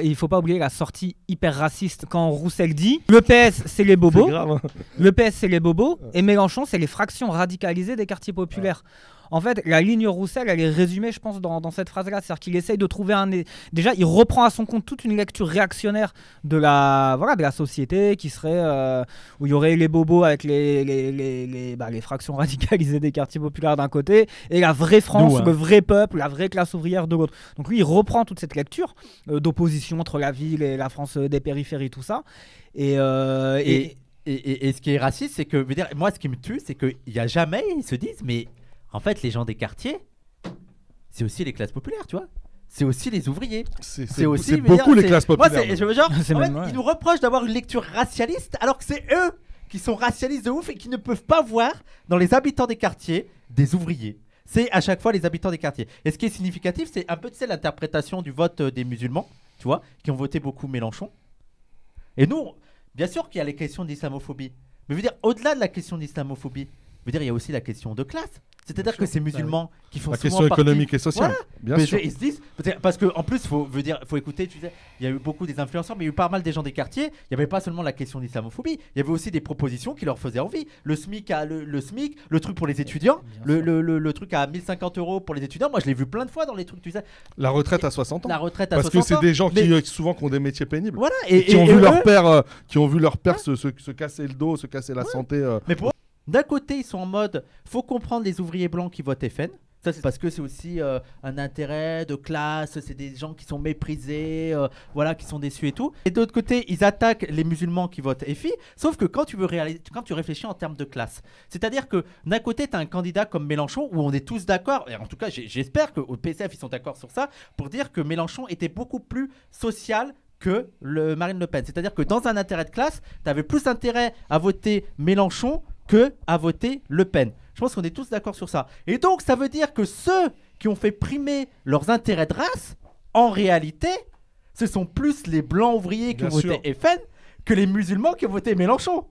Il faut pas oublier la sortie hyper raciste quand Roussel dit le PS c'est les bobos, grave, hein. le PS c'est les bobos et Mélenchon c'est les fractions radicalisées des quartiers populaires. En fait, la ligne Roussel, elle est résumée, je pense, dans cette phrase-là. C'est-à-dire qu'il essaye de trouver déjà, il reprend à son compte toute une lecture réactionnaire de la société qui serait où il y aurait les bobos avec les fractions radicalisées des quartiers populaires d'un côté et la vraie France, le vrai peuple, la vraie classe ouvrière de l'autre. Donc lui, il reprend toute cette lecture d'opposition entre la ville et la France des périphéries, tout ça. Et ce qui est raciste, c'est que, je veux dire, moi, ce qui me tue, c'est qu'il n'y a jamais, ils se disent, mais en fait, les gens des quartiers, c'est aussi les classes populaires, tu vois. C'est aussi les ouvriers. C'est beaucoup les classes populaires. Ils nous reprochent d'avoir une lecture racialiste, alors que c'est eux qui sont racialistes de ouf et qui ne peuvent pas voir dans les habitants des quartiers des ouvriers. C'est à chaque fois les habitants des quartiers. Et ce qui est significatif, c'est un peu, tu sais, l'interprétation du vote des musulmans, tu vois, qui ont voté beaucoup Mélenchon. Et nous, bien sûr qu'il y a les questions d'islamophobie. Mais je veux dire, au-delà de la question d'islamophobie, je veux dire, il y a aussi la question de classe. C'est-à-dire que ces musulmans qui font la souvent question économique et sociale, voilà. bien sûr. Ils se disent, parce qu'en plus, faut écouter, tu sais, il y a eu beaucoup des influenceurs, mais il y a eu pas mal des gens des quartiers. Il n'y avait pas seulement la question d'islamophobie, il y avait aussi des propositions qui leur faisaient envie. Le SMIC, le truc pour les étudiants, le truc à 1050 € pour les étudiants. Moi, je l'ai vu plein de fois dans les trucs, tu sais. La retraite à 60 ans. La retraite à parce 60 que c'est ans, des gens qui souvent qui ont des métiers pénibles. Voilà, qui ont vu leur père, se casser le dos, se casser la santé. Mais d'un côté, ils sont en mode, faut comprendre les ouvriers blancs qui votent FN. Ça, c'est parce que c'est aussi un intérêt de classe, c'est des gens qui sont méprisés, voilà, qui sont déçus et tout. Et d'autre côté, ils attaquent les musulmans qui votent FI. Sauf que quand tu réfléchis en termes de classe, c'est-à-dire que d'un côté, tu as un candidat comme Mélenchon où on est tous d'accord, et en tout cas, j'espère qu'au PCF, ils sont d'accord sur ça, pour dire que Mélenchon était beaucoup plus social que Marine Le Pen. C'est-à-dire que dans un intérêt de classe, tu avais plus intérêt à voter Mélenchon que à voter Le Pen. Je pense qu'on est tous d'accord sur ça. Et donc, ça veut dire que ceux qui ont fait primer leurs intérêts de race, en réalité, ce sont plus les blancs ouvriers qui ont voté FN que les musulmans qui ont voté Mélenchon.